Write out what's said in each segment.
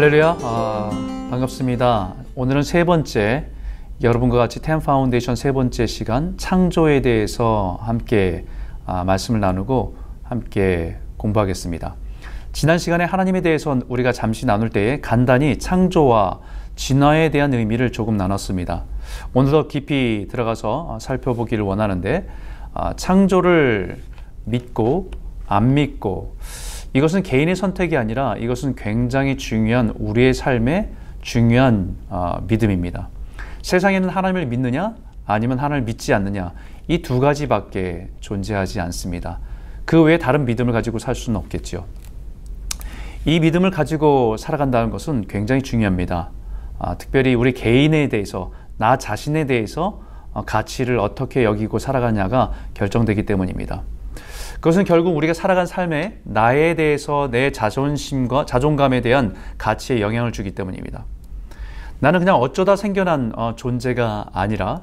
할렐루야, 반갑습니다. 오늘은 세 번째, 여러분과 같이 텐 파운데이션 세 번째 시간 창조에 대해서 함께 말씀을 나누고 함께 공부하겠습니다. 지난 시간에 하나님에 대해서 우리가 잠시 나눌 때에 간단히 창조와 진화에 대한 의미를 조금 나눴습니다. 오늘도 깊이 들어가서 살펴보기를 원하는데, 창조를 믿고 안 믿고, 이것은 개인의 선택이 아니라 이것은 굉장히 중요한 우리의 삶의 중요한 믿음입니다. 세상에는 하나님을 믿느냐 아니면 하나님을 믿지 않느냐, 이 두 가지밖에 존재하지 않습니다. 그 외에 다른 믿음을 가지고 살 수는 없겠죠. 이 믿음을 가지고 살아간다는 것은 굉장히 중요합니다. 특별히 우리 개인에 대해서, 나 자신에 대해서 가치를 어떻게 여기고 살아가냐가 결정되기 때문입니다. 그것은 결국 우리가 살아간 삶에 나에 대해서 내 자존심과 자존감에 대한 가치에 영향을 주기 때문입니다. 나는 그냥 어쩌다 생겨난 존재가 아니라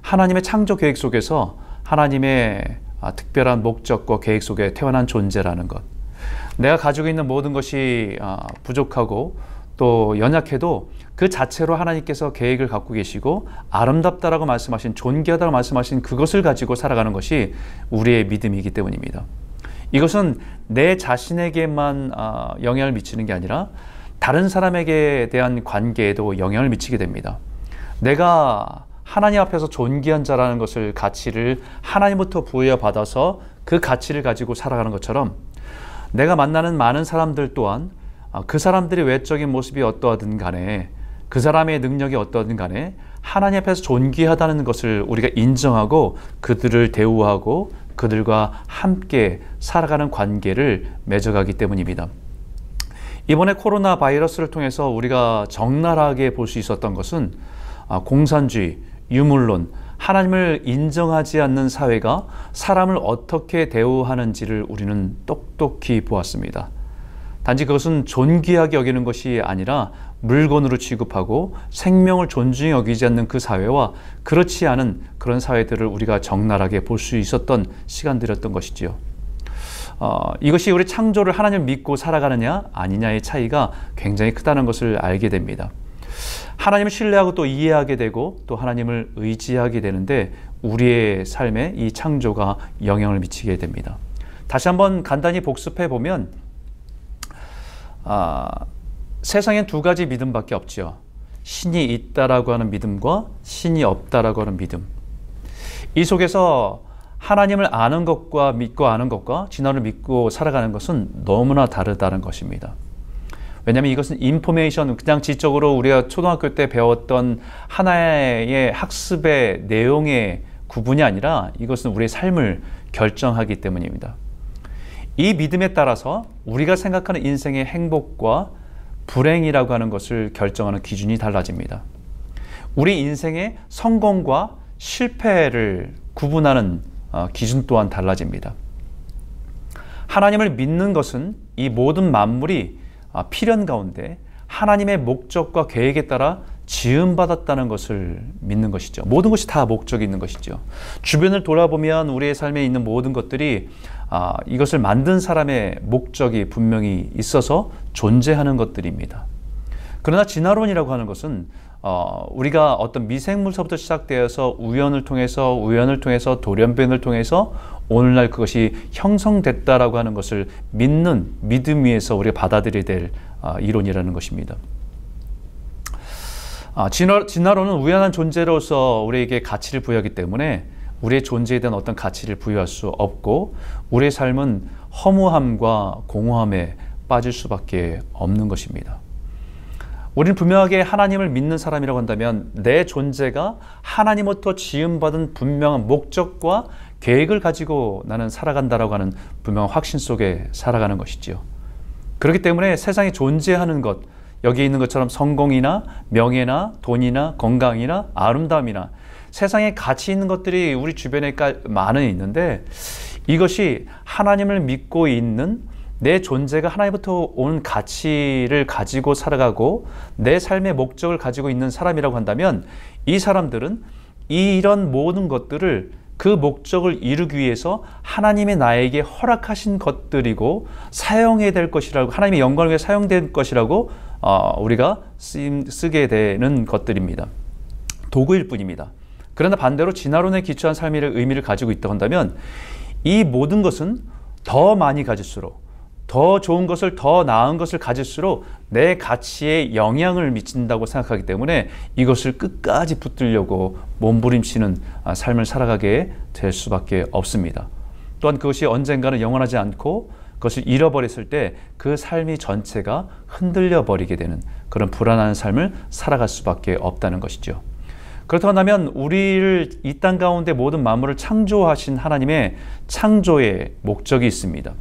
하나님의 창조 계획 속에서 하나님의 특별한 목적과 계획 속에 태어난 존재라는 것. 내가 가지고 있는 모든 것이 부족하고 또 연약해도 그 자체로 하나님께서 계획을 갖고 계시고 아름답다라고 말씀하신, 존귀하다고 말씀하신 그것을 가지고 살아가는 것이 우리의 믿음이기 때문입니다. 이것은 내 자신에게만 영향을 미치는 게 아니라 다른 사람에게 대한 관계에도 영향을 미치게 됩니다. 내가 하나님 앞에서 존귀한 자라는 것을, 가치를 하나님부터 부여받아서 그 가치를 가지고 살아가는 것처럼, 내가 만나는 많은 사람들 또한 그 사람들의 외적인 모습이 어떠하든 간에, 그 사람의 능력이 어떠하든 간에 하나님 앞에서 존귀하다는 것을 우리가 인정하고 그들을 대우하고 그들과 함께 살아가는 관계를 맺어가기 때문입니다. 이번에 코로나 바이러스를 통해서 우리가 적나라하게 볼 수 있었던 것은 공산주의, 유물론, 하나님을 인정하지 않는 사회가 사람을 어떻게 대우하는지를 우리는 똑똑히 보았습니다. 단지 그것은 존귀하게 여기는 것이 아니라 물건으로 취급하고 생명을 존중히 여기지 않는 그 사회와 그렇지 않은 그런 사회들을 우리가 적나라하게 볼 수 있었던 시간들이었던 것이지요. 이것이 우리 창조를 하나님을 믿고 살아가느냐 아니냐의 차이가 굉장히 크다는 것을 알게 됩니다. 하나님을 신뢰하고 또 이해하게 되고 또 하나님을 의지하게 되는데 우리의 삶에 이 창조가 영향을 미치게 됩니다. 다시 한번 간단히 복습해 보면, 세상엔 두 가지 믿음밖에 없지요. 신이 있다라고 하는 믿음과 신이 없다라고 하는 믿음. 이 속에서 하나님을 아는 것과 믿고 아는 것과 진화를 믿고 살아가는 것은 너무나 다르다는 것입니다. 왜냐하면 이것은 인포메이션, 그냥 지적으로 우리가 초등학교 때 배웠던 하나의 학습의 내용의 구분이 아니라 이것은 우리의 삶을 결정하기 때문입니다. 이 믿음에 따라서 우리가 생각하는 인생의 행복과 불행이라고 하는 것을 결정하는 기준이 달라집니다. 우리 인생의 성공과 실패를 구분하는 기준 또한 달라집니다. 하나님을 믿는 것은 이 모든 만물이 필연 가운데 하나님의 목적과 계획에 따라 지음받았다는 것을 믿는 것이죠. 모든 것이 다 목적이 있는 것이죠. 주변을 돌아보면 우리의 삶에 있는 모든 것들이 이것을 만든 사람의 목적이 분명히 있어서 존재하는 것들입니다. 그러나 진화론이라고 하는 것은 우리가 어떤 미생물서부터 시작되어서 우연을 통해서 돌연변을 통해서 오늘날 그것이 형성됐다라고 하는 것을 믿는 믿음 위에서 우리가 받아들여야 될 이론이라는 것입니다. 진화론은 우연한 존재로서 우리에게 가치를 부여하기 때문에 우리의 존재에 대한 어떤 가치를 부여할 수 없고 우리의 삶은 허무함과 공허함에 빠질 수밖에 없는 것입니다. 우리는 분명하게 하나님을 믿는 사람이라고 한다면 내 존재가 하나님부터 지음받은 분명한 목적과 계획을 가지고 나는 살아간다라고 하는 분명한 확신 속에 살아가는 것이지요. 그렇기 때문에 세상에 존재하는 것, 여기 있는 것처럼 성공이나 명예나 돈이나 건강이나 아름다움이나 세상에 가치 있는 것들이 우리 주변에 많이 있는데, 이것이 하나님을 믿고 있는 내 존재가 하나님부터 온 가치를 가지고 살아가고 내 삶의 목적을 가지고 있는 사람이라고 한다면, 이 사람들은 이런 모든 것들을 그 목적을 이루기 위해서 하나님의 나에게 허락하신 것들이고 사용해야 될 것이라고, 하나님의 영광을 위해 사용될 것이라고 우리가 쓰게 되는 것들입니다. 도구일 뿐입니다. 그러나 반대로 진화론에 기초한 삶의 의미를 가지고 있다고 한다면 이 모든 것은 더 많이 가질수록, 더 좋은 것을, 더 나은 것을 가질수록 내 가치에 영향을 미친다고 생각하기 때문에 이것을 끝까지 붙들려고 몸부림치는 삶을 살아가게 될 수밖에 없습니다. 또한 그것이 언젠가는 영원하지 않고 그것을 잃어버렸을 때 그 삶이 전체가 흔들려 버리게 되는 그런 불안한 삶을 살아갈 수밖에 없다는 것이죠. 그렇다고 하면 우리를 이 땅 가운데 모든 만물을 창조하신 하나님의 창조의 목적이 있습니다.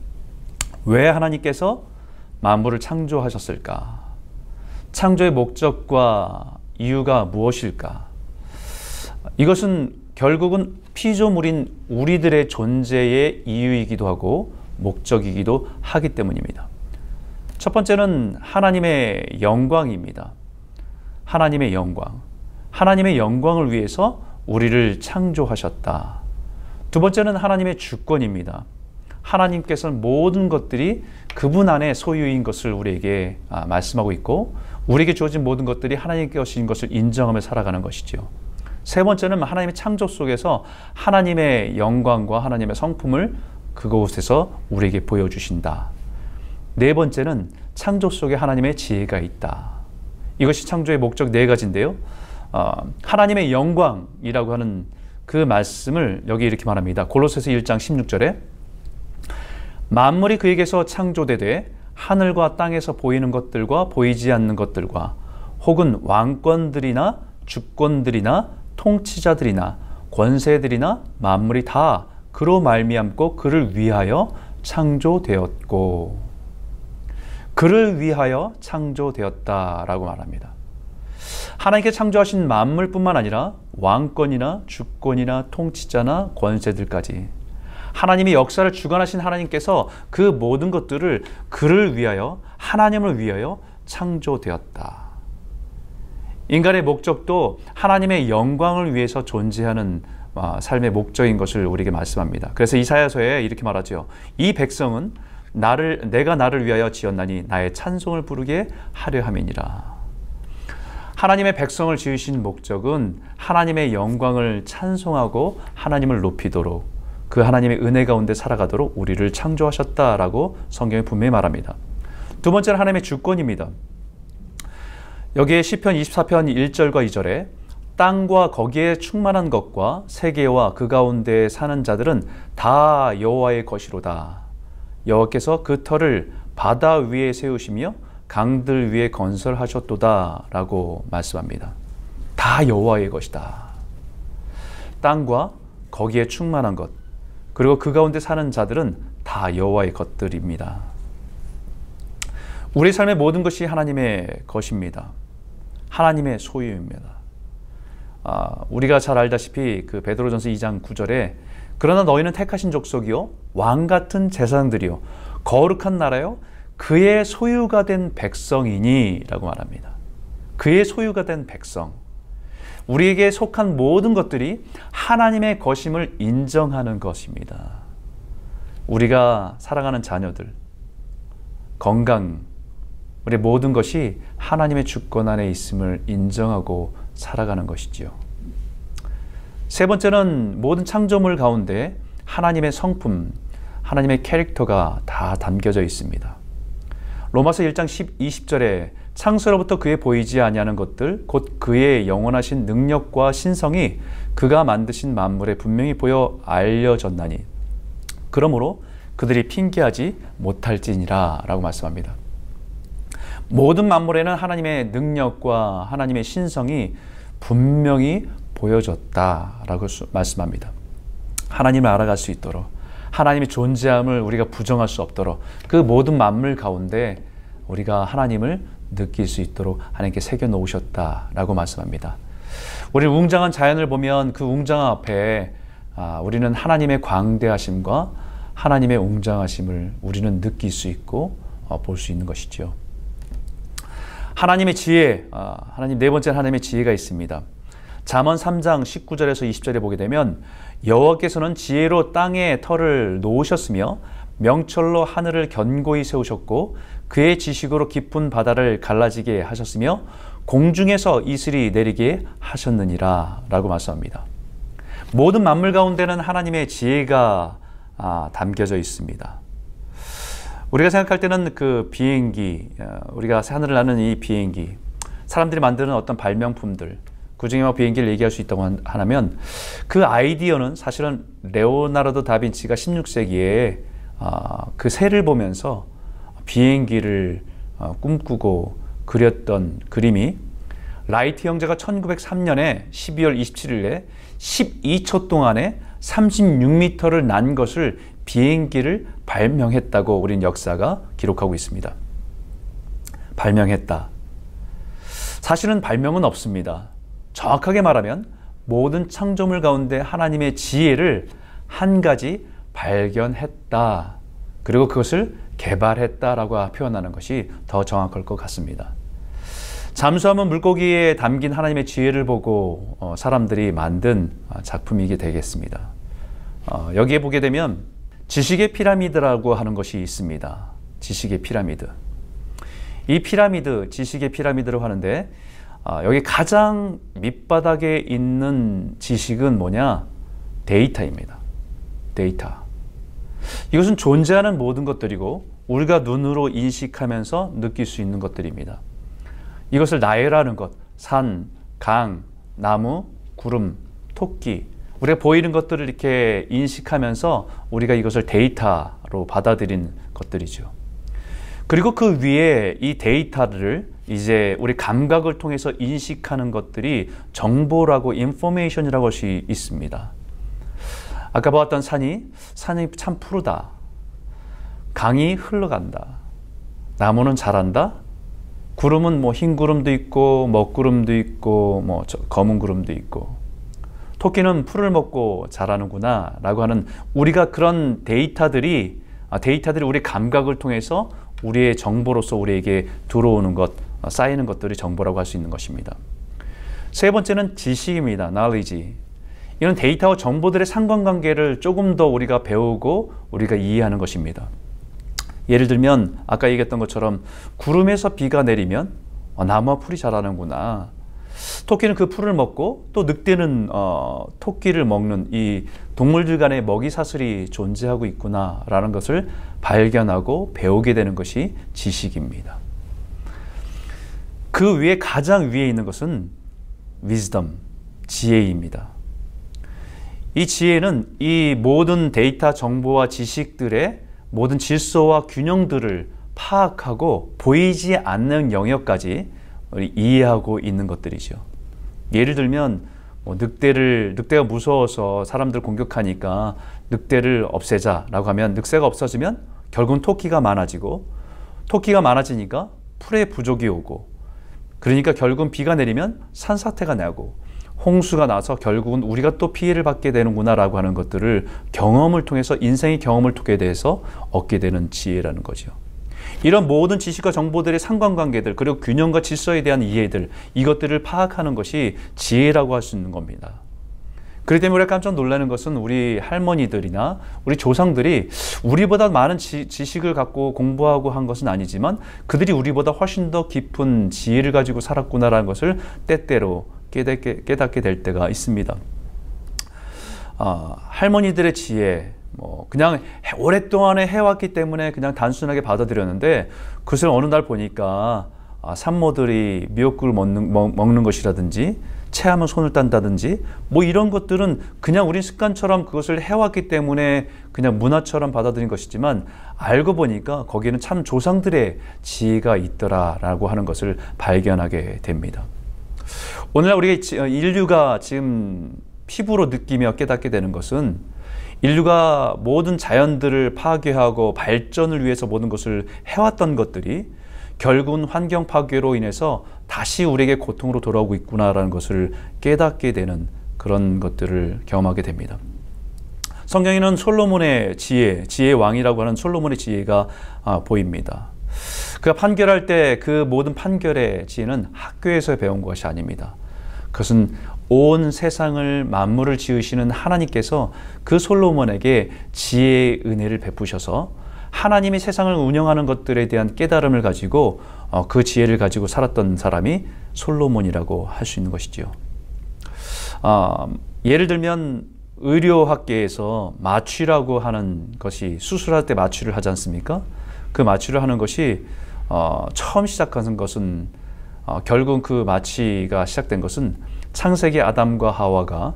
왜 하나님께서 만물을 창조하셨을까? 창조의 목적과 이유가 무엇일까? 이것은 결국은 피조물인 우리들의 존재의 이유이기도 하고 목적이기도 하기 때문입니다. 첫 번째는 하나님의 영광입니다. 하나님의 영광. 하나님의 영광을 위해서 우리를 창조하셨다. 두 번째는 하나님의 주권입니다. 하나님께서는 모든 것들이 그분 안에 소유인 것을 우리에게 말씀하고 있고 우리에게 주어진 모든 것들이 하나님께 주신 것을 인정하며 살아가는 것이죠. 세 번째는 하나님의 창조 속에서 하나님의 영광과 하나님의 성품을 그곳에서 우리에게 보여주신다. 네 번째는 창조 속에 하나님의 지혜가 있다. 이것이 창조의 목적 네 가지인데요. 하나님의 영광이라고 하는 그 말씀을 여기 이렇게 말합니다. 골로새서 1장 16절에 만물이 그에게서 창조되되 하늘과 땅에서 보이는 것들과 보이지 않는 것들과 혹은 왕권들이나 주권들이나 통치자들이나 권세들이나 만물이 다 그로 말미암고 그를 위하여 창조되었고 그를 위하여 창조되었다라고 말합니다. 하나님께 창조하신 만물뿐만 아니라 왕권이나 주권이나 통치자나 권세들까지 하나님이 역사를 주관하신 하나님께서 그 모든 것들을 그를 위하여 하나님을 위하여 창조되었다. 인간의 목적도 하나님의 영광을 위해서 존재하는 삶의 목적인 것을 우리에게 말씀합니다. 그래서 이사야서에 이렇게 말하죠. 이 백성은 내가 나를 위하여 지었나니 나의 찬송을 부르게 하려 함이니라. 하나님의 백성을 지으신 목적은 하나님의 영광을 찬송하고 하나님을 높이도록 그 하나님의 은혜 가운데 살아가도록 우리를 창조하셨다라고 성경에 분명히 말합니다. 두 번째는 하나님의 주권입니다. 여기에 시편 24편 1절과 2절에 땅과 거기에 충만한 것과 세계와 그 가운데 사는 자들은 다 여호와의 것이로다. 여호와께서 그 터를 바다 위에 세우시며 강들 위에 건설하셨도다 라고 말씀합니다. 다 여호와의 것이다. 땅과 거기에 충만한 것 그리고 그 가운데 사는 자들은 다 여호와의 것들입니다. 우리 삶의 모든 것이 하나님의 것입니다. 하나님의 소유입니다. 우리가 잘 알다시피 그 베드로전서 2장 9절에 그러나 너희는 택하신 족속이요 왕 같은 제사장들이요 거룩한 나라요 그의 소유가 된 백성이니 라고 말합니다. 그의 소유가 된 백성. 우리에게 속한 모든 것들이 하나님의 것임을 인정하는 것입니다. 우리가 사랑하는 자녀들, 건강, 우리의 모든 것이 하나님의 주권 안에 있음을 인정하고 살아가는 것이지요. 세 번째는 모든 창조물 가운데 하나님의 성품, 하나님의 캐릭터가 다 담겨져 있습니다. 로마서 1장 20절에 창세로부터 그의 보이지 아니하는 것들 곧 그의 영원하신 능력과 신성이 그가 만드신 만물에 분명히 보여 알려졌나니 그러므로 그들이 핑계하지 못할지니라 라고 말씀합니다. 모든 만물에는 하나님의 능력과 하나님의 신성이 분명히 보여졌다라고 말씀합니다. 하나님을 알아갈 수 있도록 하나님의 존재함을 우리가 부정할 수 없도록 그 모든 만물 가운데 우리가 하나님을 느낄 수 있도록 하나님께 새겨놓으셨다라고 말씀합니다. 우리 웅장한 자연을 보면 그 웅장함 앞에 우리는 하나님의 광대하심과 하나님의 웅장하심을 우리는 느낄 수 있고 볼 수 있는 것이죠. 하나님의 지혜, 하나님 네 번째 하나님의 지혜가 있습니다. 잠언 3장 19절에서 20절에 보게 되면 여호와께서는 지혜로 땅에 터를 놓으셨으며 명철로 하늘을 견고히 세우셨고 그의 지식으로 깊은 바다를 갈라지게 하셨으며 공중에서 이슬이 내리게 하셨느니라 라고 말씀합니다. 모든 만물 가운데는 하나님의 지혜가 담겨져 있습니다. 우리가 생각할 때는 그 비행기, 우리가 하늘을 나는 이 비행기, 사람들이 만드는 어떤 발명품들, 그 중에 비행기를 얘기할 수 있다고 하면 그 아이디어는 사실은 레오나르도 다빈치가 16세기에 그 새를 보면서 비행기를 꿈꾸고 그렸던 그림이 라이트 형제가 1903년에 12월 27일에 12초 동안에 36m를 난 것을 비행기를 발명했다고 우린 역사가 기록하고 있습니다. 발명했다. 사실은 발명은 없습니다. 정확하게 말하면 모든 창조물 가운데 하나님의 지혜를 한 가지 발견했다. 그리고 그것을 개발했다라고 표현하는 것이 더 정확할 것 같습니다. 잠수함은 물고기에 담긴 하나님의 지혜를 보고 사람들이 만든 작품이게 되겠습니다. 여기에 보게 되면 지식의 피라미드라고 하는 것이 있습니다. 지식의 피라미드. 이 피라미드, 지식의 피라미드라고 하는데 여기 가장 밑바닥에 있는 지식은 뭐냐? 데이터입니다. 데이터. 이것은 존재하는 모든 것들이고 우리가 눈으로 인식하면서 느낄 수 있는 것들입니다. 이것을 나열하는 것, 산, 강, 나무, 구름, 토끼, 우리가 보이는 것들을 이렇게 인식하면서 우리가 이것을 데이터로 받아들인 것들이죠. 그리고 그 위에 이 데이터를 이제 우리 감각을 통해서 인식하는 것들이 정보라고 인포메이션이라고 할 수 있습니다. 아까 보았던 산이 참 푸르다. 강이 흘러간다. 나무는 자란다. 구름은 뭐 흰 구름도 있고 먹구름도 있고 뭐 검은 구름도 있고 토끼는 풀을 먹고 자라는구나 라고 하는 우리가 그런 데이터들이 우리 감각을 통해서 우리의 정보로서 우리에게 들어오는 것, 쌓이는 것들이 정보라고 할 수 있는 것입니다. 세 번째는 지식입니다. knowledge. 이런 데이터와 정보들의 상관관계를 조금 더 우리가 배우고 우리가 이해하는 것입니다. 예를 들면 아까 얘기했던 것처럼 구름에서 비가 내리면 나무와 풀이 자라는구나. 토끼는 그 풀을 먹고 또 늑대는 토끼를 먹는 이 동물들 간의 먹이 사슬이 존재하고 있구나 라는 것을 발견하고 배우게 되는 것이 지식입니다. 그 위에 가장 위에 있는 것은 wisdom, 지혜입니다. 이 지혜는 이 모든 데이터 정보와 지식들의 모든 질서와 균형들을 파악하고 보이지 않는 영역까지 이해하고 있는 것들이죠. 예를 들면 늑대가 무서워서 사람들 공격하니까 늑대를 없애자라고 하면 늑대가 없어지면 결국은 토끼가 많아지고 토끼가 많아지니까 풀의 부족이 오고 그러니까 결국은 비가 내리면 산사태가 나고 홍수가 나서 결국은 우리가 또 피해를 받게 되는구나 라고 하는 것들을 경험을 통해서 인생의 경험을 통해 대해서 얻게 되는 지혜라는 거죠. 이런 모든 지식과 정보들의 상관관계들 그리고 균형과 질서에 대한 이해들 이것들을 파악하는 것이 지혜라고 할 수 있는 겁니다. 그렇기 때문에 우리가 깜짝 놀라는 것은 우리 할머니들이나 우리 조상들이 우리보다 많은 지식을 갖고 공부하고 한 것은 아니지만 그들이 우리보다 훨씬 더 깊은 지혜를 가지고 살았구나라는 것을 때때로 깨닫게 될 때가 있습니다. 할머니들의 지혜 그냥 오랫동안에 해왔기 때문에 그냥 단순하게 받아들였는데 그것을 어느 날 보니까 산모들이 미역국을 먹는 것이라든지 체하면 손을 딴다든지 이런 것들은 그냥 우리 습관처럼 그것을 해왔기 때문에 그냥 문화처럼 받아들인 것이지만 알고 보니까 거기에는 참 조상들의 지혜가 있더라라고 하는 것을 발견하게 됩니다. 오늘날 우리가 인류가 지금 피부로 느끼며 깨닫게 되는 것은 인류가 모든 자연들을 파괴하고 발전을 위해서 모든 것을 해왔던 것들이 결국은 환경 파괴로 인해서 다시 우리에게 고통으로 돌아오고 있구나라는 것을 깨닫게 되는 그런 것들을 경험하게 됩니다. 성경에는 솔로몬의 지혜의 왕이라고 하는 솔로몬의 지혜가 보입니다. 그가 판결할 때 그 모든 판결의 지혜는 학교에서 배운 것이 아닙니다. 그것은 온 세상을 만물을 지으시는 하나님께서 그 솔로몬에게 지혜의 은혜를 베푸셔서 하나님이 세상을 운영하는 것들에 대한 깨달음을 가지고 그 지혜를 가지고 살았던 사람이 솔로몬이라고 할 수 있는 것이지요. 예를 들면 의료학계에서 마취라고 하는 것이, 수술할 때 마취를 하지 않습니까? 그 마취를 하는 것이 처음 시작한 것은 결국 그 마취가 시작된 것은 창세기 아담과 하와가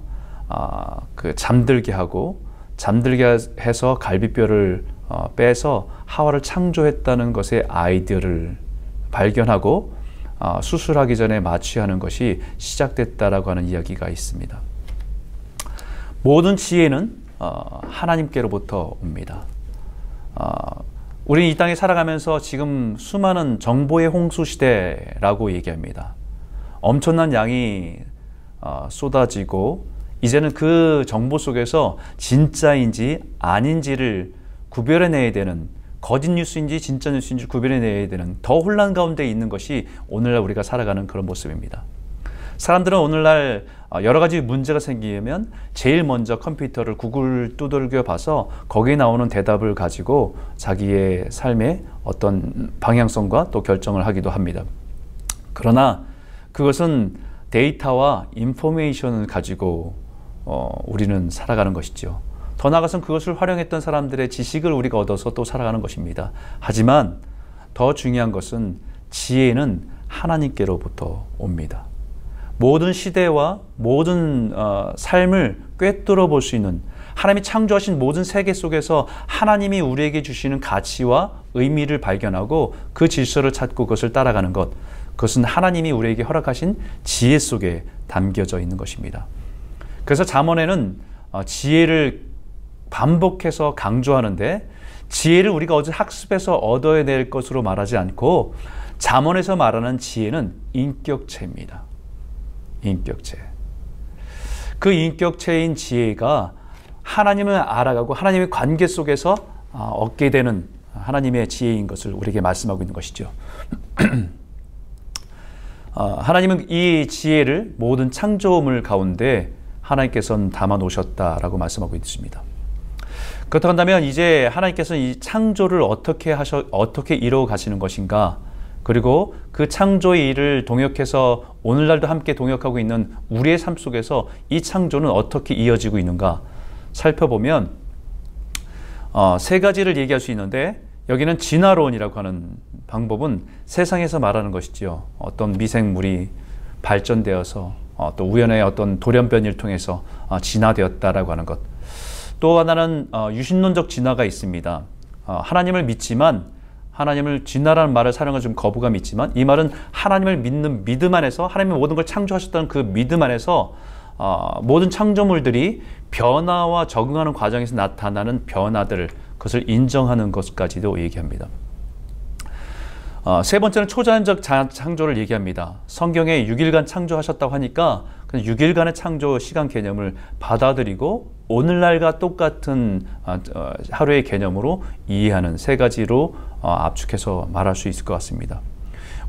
그 잠들게 하고, 잠들게 해서 갈비뼈를 빼서 하와를 창조했다는 것의 아이디어를 발견하고 수술하기 전에 마취하는 것이 시작됐다라고 하는 이야기가 있습니다. 모든 지혜는 하나님께로부터 옵니다. 우리는 이 땅에 살아가면서 지금 수많은 정보의 홍수 시대라고 얘기합니다. 엄청난 양이 쏟아지고 이제는 그 정보 속에서 진짜인지 아닌지를 구별해내야 되는, 거짓 뉴스인지 진짜 뉴스인지 구별해내야 되는 더 혼란 가운데 있는 것이 오늘날 우리가 살아가는 그런 모습입니다. 사람들은 오늘날 여러 가지 문제가 생기면 제일 먼저 컴퓨터를 구글 두들겨 봐서 거기에 나오는 대답을 가지고 자기의 삶의 어떤 방향성과 또 결정을 하기도 합니다. 그러나 그것은 데이터와 인포메이션을 가지고 우리는 살아가는 것이죠. 더 나아가서는 그것을 활용했던 사람들의 지식을 우리가 얻어서 또 살아가는 것입니다. 하지만 더 중요한 것은 지혜는 하나님께로부터 옵니다. 모든 시대와 모든 삶을 꿰뚫어 볼 수 있는, 하나님이 창조하신 모든 세계 속에서 하나님이 우리에게 주시는 가치와 의미를 발견하고 그 질서를 찾고 그것을 따라가는 것, 그것은 하나님이 우리에게 허락하신 지혜 속에 담겨져 있는 것입니다. 그래서 잠언에는 지혜를 반복해서 강조하는데, 지혜를 우리가 어제 학습해서 얻어야 될 것으로 말하지 않고 잠언에서 말하는 지혜는 인격체입니다. 인격체. 그 인격체인 지혜가 하나님을 알아가고 하나님의 관계 속에서 얻게 되는 하나님의 지혜인 것을 우리에게 말씀하고 있는 것이죠. 하나님은 이 지혜를 모든 창조물 가운데 하나님께서는 담아 놓으셨다라고 말씀하고 있습니다. 그렇다고 한다면 이제 하나님께서는 이 창조를 어떻게 이루어 가시는 것인가, 그리고 그 창조의 일을 동역해서 오늘날도 함께 동역하고 있는 우리의 삶 속에서 이 창조는 어떻게 이어지고 있는가 살펴보면 세 가지를 얘기할 수 있는데, 여기는 진화론이라고 하는 방법은 세상에서 말하는 것이지요. 어떤 미생물이 발전되어서 또 우연의 어떤 돌연변이를 통해서 진화되었다라고 하는 것. 또 하나는 유신론적 진화가 있습니다. 하나님을 믿지만, 하나님을 진화라는 말을 사용하는 좀 거부감이 있지만, 이 말은 하나님을 믿는 믿음 안에서, 하나님이 모든 걸 창조하셨다는 그 믿음 안에서 모든 창조물들이 변화와 적응하는 과정에서 나타나는 변화들, 그것을 인정하는 것까지도 얘기합니다. 세 번째는 초자연적 창조를 얘기합니다. 성경에 6일간 창조하셨다고 하니까 6일간의 창조 시간 개념을 받아들이고 오늘날과 똑같은 하루의 개념으로 이해하는 세 가지로 압축해서 말할 수 있을 것 같습니다.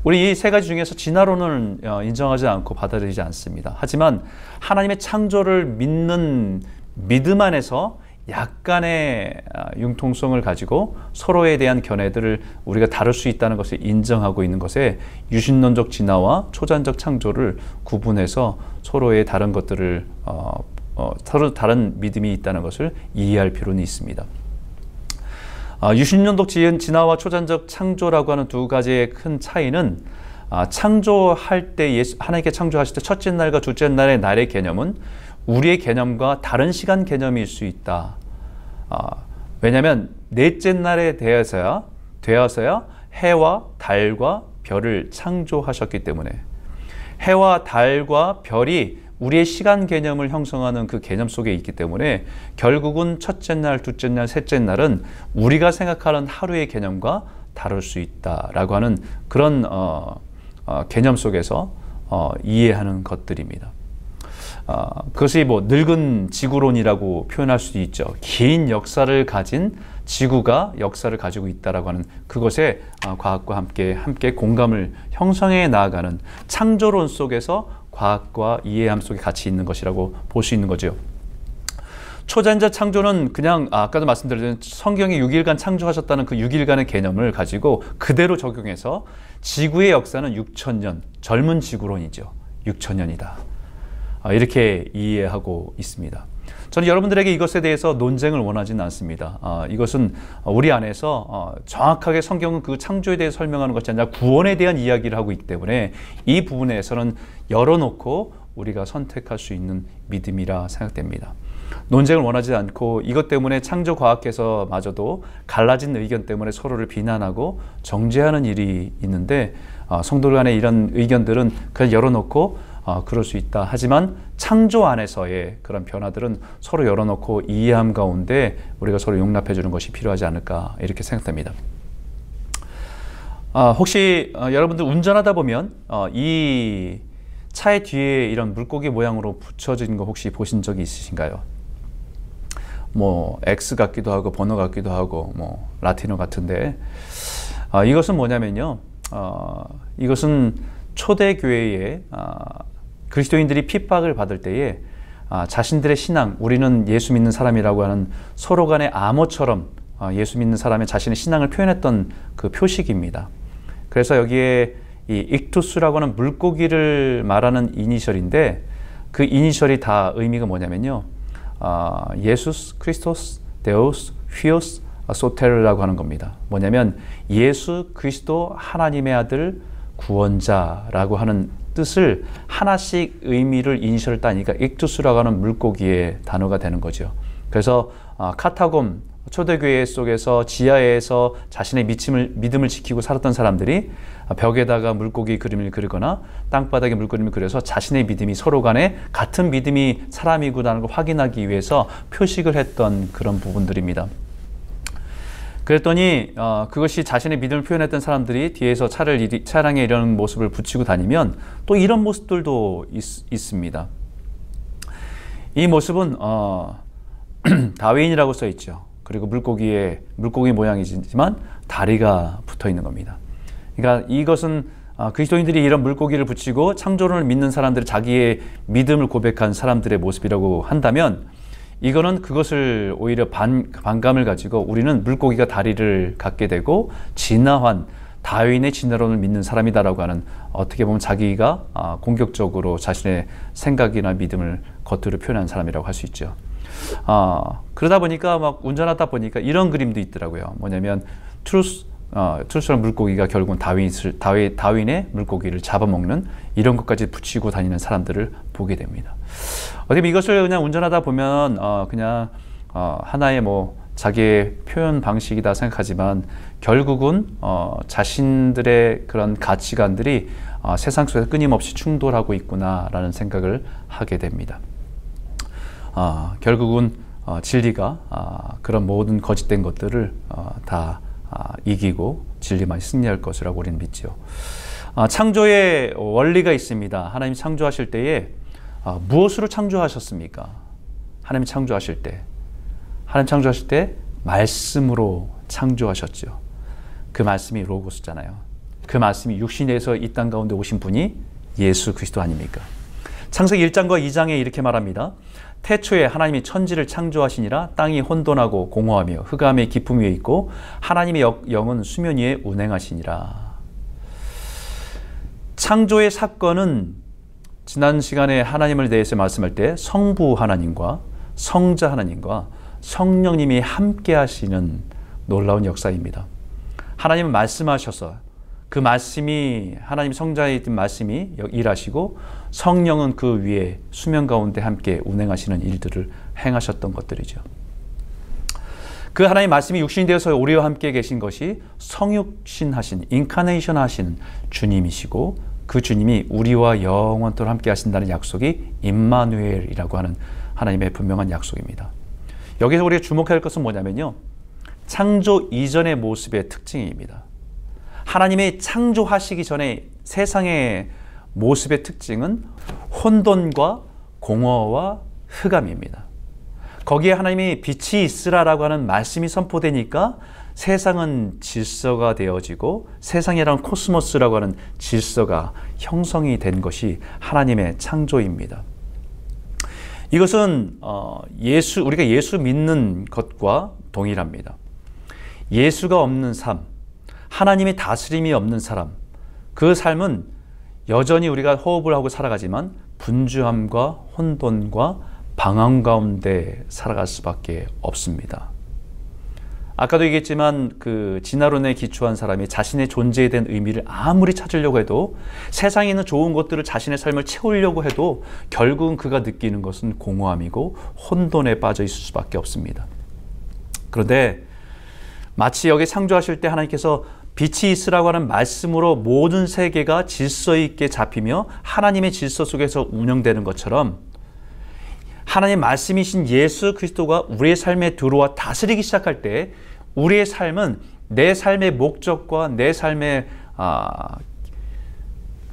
우리 이 세 가지 중에서 진화론은 인정하지 않고 받아들이지 않습니다. 하지만 하나님의 창조를 믿는 믿음 안에서 약간의 융통성을 가지고 서로에 대한 견해들을 우리가 다룰 수 있다는 것을 인정하고 있는 것에 유신론적 진화와 초자연적 창조를 구분해서 서로의 다른 것들을 서로 다른 믿음이 있다는 것을 이해할 필요는 있습니다. 유신론적 진화와 초자연적 창조라고 하는 두 가지의 큰 차이는, 창조할 때 하나님께 창조하실 때 첫째 날과 둘째 날의 날의 개념은 우리의 개념과 다른 시간 개념일 수 있다. 왜냐하면 넷째 날에 되어서야 해와 달과 별을 창조하셨기 때문에, 해와 달과 별이 우리의 시간 개념을 형성하는 그 개념 속에 있기 때문에 결국은 첫째 날, 둘째 날, 셋째 날은 우리가 생각하는 하루의 개념과 다를 수 있다라고 하는 그런 개념 속에서 이해하는 것들입니다. 그것이 늙은 지구론이라고 표현할 수도 있죠. 긴 역사를 가진 지구가 역사를 가지고 있다라고 하는 그것에 과학과 함께 공감을 형성해 나아가는 창조론 속에서 과학과 이해함 속에 같이 있는 것이라고 볼 수 있는 거죠. 초자연적 창조는 그냥 아까도 말씀드렸던 성경이 6일간 창조하셨다는 그 6일간의 개념을 가지고 그대로 적용해서 지구의 역사는 6,000년, 젊은 지구론이죠. 6,000년이다. 이렇게 이해하고 있습니다. 저는 여러분들에게 이것에 대해서 논쟁을 원하지는 않습니다. 이것은 우리 안에서 정확하게 성경은 그 창조에 대해 설명하는 것이 아니라 구원에 대한 이야기를 하고 있기 때문에 이 부분에서는 열어놓고 우리가 선택할 수 있는 믿음이라 생각됩니다. 논쟁을 원하지 않고 이것 때문에 창조과학에서마저도 갈라진 의견 때문에 서로를 비난하고 정죄하는 일이 있는데 성도 간의 이런 의견들은 그냥 열어놓고 그럴 수 있다. 하지만 창조 안에서의 그런 변화들은 서로 열어놓고 이해함 가운데 우리가 서로 용납해 주는 것이 필요하지 않을까 이렇게 생각됩니다. 혹시 여러분들 운전하다 보면 이 차의 뒤에 이런 물고기 모양으로 붙여진 거 혹시 보신 적이 있으신가요? 뭐 X 같기도 하고 번호 같기도 하고 뭐 라틴어 같은데 이것은 뭐냐면요. 이것은 초대교회에 그리스도인들이 핍박을 받을 때에 자신들의 신앙, 우리는 예수 믿는 사람이라고 하는 서로 간의 암호처럼 예수 믿는 사람의 자신의 신앙을 표현했던 그 표식입니다. 그래서 여기에 이 익투스라고 하는 물고기를 말하는 이니셜인데 그 이니셜이 다 의미가 뭐냐면요. 예수스, 크리스토스, 데우스, 휘오스, 소테르라고 하는 겁니다. 뭐냐면 예수 그리스도 하나님의 아들 구원자라고 하는 뜻을 하나씩 의미를 이니셜을 따니까 익투스라고 하는 물고기의 단어가 되는 거죠. 그래서 카타곰 초대교회 속에서 지하에서 자신의 믿음을 지키고 살았던 사람들이 벽에다가 물고기 그림을 그리거나 땅바닥에 물그림을 그려서 자신의 믿음이 서로 간에 같은 믿음이 사람이구나라는 걸 확인하기 위해서 표식을 했던 그런 부분들입니다. 그랬더니 그것이 자신의 믿음을 표현했던 사람들이 뒤에서 차량에 이런 모습을 붙이고 다니면 또 이런 모습들도 있습니다. 이 모습은 다윈이라고 써 있죠. 그리고 물고기 모양이지만 다리가 붙어 있는 겁니다. 그러니까 이것은 그리스도인들이 이런 물고기를 붙이고 창조론을 믿는 사람들이 자기의 믿음을 고백한 사람들의 모습이라고 한다면 이거는 그것을 오히려 반감을 가지고 우리는 물고기가 다리를 갖게 되고 진화한 다윈의 진화론을 믿는 사람이다라고 하는 어떻게 보면 자기가 공격적으로 자신의 생각이나 믿음을 겉으로 표현한 사람이라고 할 수 있죠. 그러다 보니까 막 운전하다 보니까 이런 그림도 있더라고요. 뭐냐면 트루스라는 물고기가 결국은 다윈의 물고기를 잡아먹는 이런 것까지 붙이고 다니는 사람들을 보게 됩니다. 어떻게 보면 이것을 그냥 운전하다 보면 그냥 하나의 뭐 자기의 표현 방식이다 생각하지만 결국은 자신들의 그런 가치관들이 세상 속에서 끊임없이 충돌하고 있구나라는 생각을 하게 됩니다. 결국은 진리가 그런 모든 거짓된 것들을 다 이기고 진리만이 승리할 것이라고 우리는 믿죠. 창조의 원리가 있습니다. 하나님 창조하실 때에 무엇으로 창조하셨습니까? 하나님 창조하실 때 말씀으로 창조하셨죠. 그 말씀이 로고스잖아요. 그 말씀이 육신에서 이 땅 가운데 오신 분이 예수 그리스도 아닙니까? 창세기 1장과 2장에 이렇게 말합니다. 태초에 하나님이 천지를 창조하시니라. 땅이 혼돈하고 공허하며 흑암의 깊음 위에 있고 하나님의 영은 수면 위에 운행하시니라. 창조의 사건은 지난 시간에 하나님을 대해서 말씀할 때 성부 하나님과 성자 하나님과 성령님이 함께 하시는 놀라운 역사입니다. 하나님은 말씀하셔서 그 말씀이 하나님 성자에 있던 말씀이 일하시고 성령은 그 위에 수면 가운데 함께 운행하시는 일들을 행하셨던 것들이죠. 그 하나님 말씀이 육신이 되어서 우리와 함께 계신 것이 성육신 하신 인카네이션 하신 주님이시고 그 주님이 우리와 영원토록 함께 하신다는 약속이 임마누엘이라고 하는 하나님의 분명한 약속입니다. 여기서 우리가 주목할 것은 뭐냐면요. 창조 이전의 모습의 특징입니다. 하나님이 창조하시기 전에 세상의 모습의 특징은 혼돈과 공허와 흑암입니다. 거기에 하나님이 빛이 있으라라고 하는 말씀이 선포되니까 세상은 질서가 되어지고 세상이라는 코스모스라고 하는 질서가 형성이 된 것이 하나님의 창조입니다. 이것은 우리가 예수 믿는 것과 동일합니다. 예수가 없는 삶, 하나님의 다스림이 없는 사람, 그 삶은 여전히 우리가 호흡을 하고 살아가지만 분주함과 혼돈과 방황 가운데 살아갈 수밖에 없습니다. 아까도 얘기했지만 그 진화론에 기초한 사람이 자신의 존재에 대한 의미를 아무리 찾으려고 해도 세상에 있는 좋은 것들을 자신의 삶을 채우려고 해도 결국은 그가 느끼는 것은 공허함이고 혼돈에 빠져 있을 수밖에 없습니다. 그런데 마치 여기 창조하실 때 하나님께서 빛이 있으라고 하는 말씀으로 모든 세계가 질서 있게 잡히며 하나님의 질서 속에서 운영되는 것처럼 하나님의 말씀이신 예수 그리스도가 우리의 삶에 들어와 다스리기 시작할 때 우리의 삶은 내 삶의 목적과 내 삶의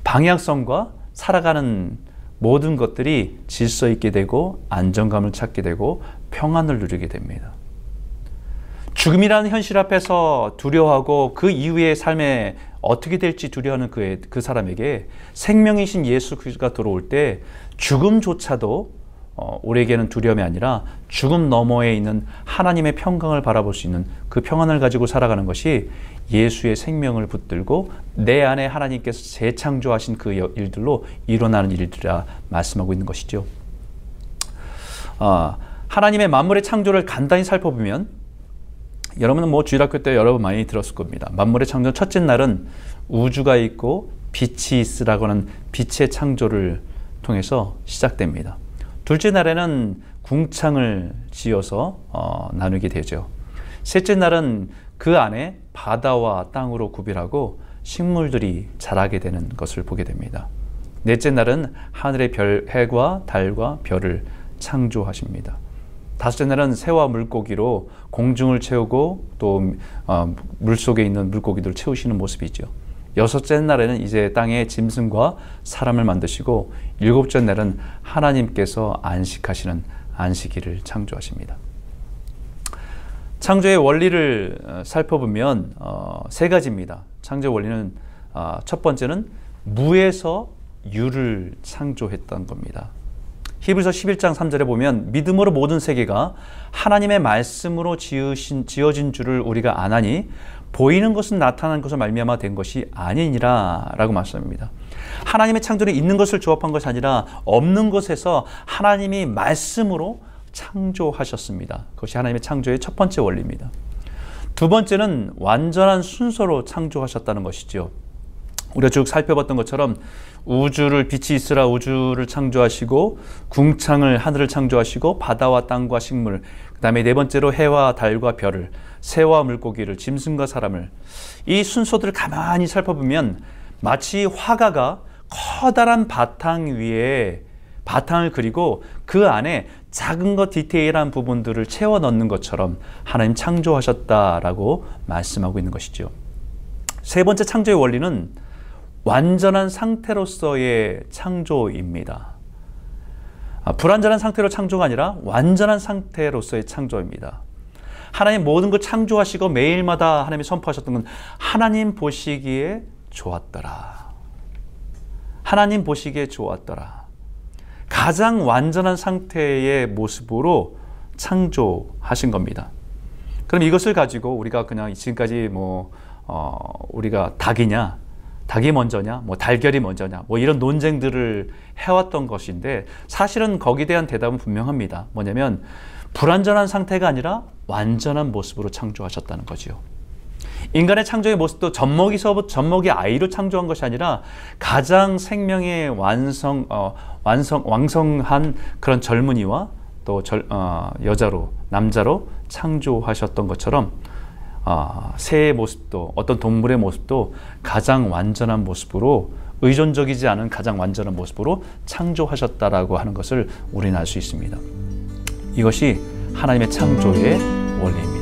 방향성과 살아가는 모든 것들이 질서 있게 되고 안정감을 찾게 되고 평안을 누리게 됩니다. 죽음이라는 현실 앞에서 두려워하고 그 이후의 삶에 어떻게 될지 두려워하는 그 사람에게 생명이신 예수 그리스도가 들어올 때 죽음조차도 우리에게는 두려움이 아니라 죽음 너머에 있는 하나님의 평강을 바라볼 수 있는 그 평안을 가지고 살아가는 것이 예수의 생명을 붙들고 내 안에 하나님께서 재창조하신 그 일들로 일어나는 일들이라 말씀하고 있는 것이죠. 하나님의 만물의 창조를 간단히 살펴보면 여러분은 주일학교 때 여러분 많이 들었을 겁니다. 만물의 창조 첫째 날은 우주가 있고 빛이 있으라고 하는 빛의 창조를 통해서 시작됩니다. 둘째 날에는 궁창을 지어서 나누게 되죠. 셋째 날은 그 안에 바다와 땅으로 구별하고 식물들이 자라게 되는 것을 보게 됩니다. 넷째 날은 하늘의 해과 달과 별을 창조하십니다. 다섯째 날은 새와 물고기로 공중을 채우고 또 물속에 있는 물고기들을 채우시는 모습이죠. 여섯째 날에는 이제 땅에 짐승과 사람을 만드시고 일곱째 날은 하나님께서 안식하시는 안식일을 창조하십니다. 창조의 원리를 살펴보면 세 가지입니다. 창조의 원리는 첫 번째는 무에서 유를 창조했던 겁니다. 히브리서 11장 3절에 보면 믿음으로 모든 세계가 하나님의 말씀으로 지어진 줄을 우리가 아나니 보이는 것은 나타난 것을 말미암아 된 것이 아니니라 라고 말씀합니다. 하나님의 창조는 있는 것을 조합한 것이 아니라 없는 것에서 하나님이 말씀으로 창조하셨습니다. 그것이 하나님의 창조의 첫 번째 원리입니다. 두 번째는 완전한 순서로 창조하셨다는 것이죠. 우리가 쭉 살펴봤던 것처럼 우주를 빛이 있으라 우주를 창조하시고 궁창을 하늘을 창조하시고 바다와 땅과 식물, 그 다음에 네 번째로 해와 달과 별을, 새와 물고기를, 짐승과 사람을, 이 순서들을 가만히 살펴보면 마치 화가가 커다란 바탕 위에 바탕을 그리고 그 안에 작은 것 디테일한 부분들을 채워 넣는 것처럼 하나님 창조하셨다라고 말씀하고 있는 것이죠. 세 번째 창조의 원리는 완전한 상태로서의 창조입니다. 불완전한 상태로 창조가 아니라 완전한 상태로서의 창조입니다. 하나님 모든 걸 창조하시고 매일마다 하나님이 선포하셨던 건 하나님 보시기에 좋았더라. 하나님 보시기에 좋았더라. 가장 완전한 상태의 모습으로 창조하신 겁니다. 그럼 이것을 가지고 우리가 그냥 지금까지 우리가 닭이 먼저냐, 달걀이 먼저냐, 이런 논쟁들을 해왔던 것인데 사실은 거기에 대한 대답은 분명합니다. 뭐냐면 불완전한 상태가 아니라 완전한 모습으로 창조하셨다는 거죠. 인간의 창조의 모습도 젖먹이 아이로 창조한 것이 아니라 가장 생명의 왕성한 그런 젊은이와 또 여자로, 남자로 창조하셨던 것처럼 새의 모습도 어떤 동물의 모습도 가장 완전한 모습으로 의존적이지 않은 가장 완전한 모습으로 창조하셨다라고 하는 것을 우리는 알 수 있습니다. 이것이 하나님의 창조의 원리입니다.